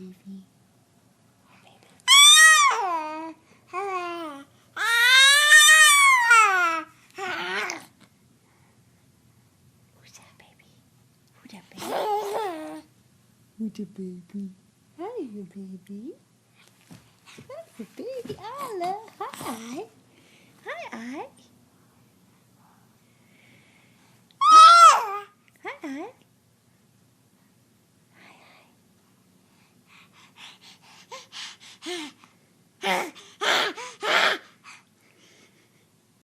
baby? Who's that baby? Who's that baby? Who's the baby? Hi, your baby. Hi, your baby. Isla. Hi. Hi, I.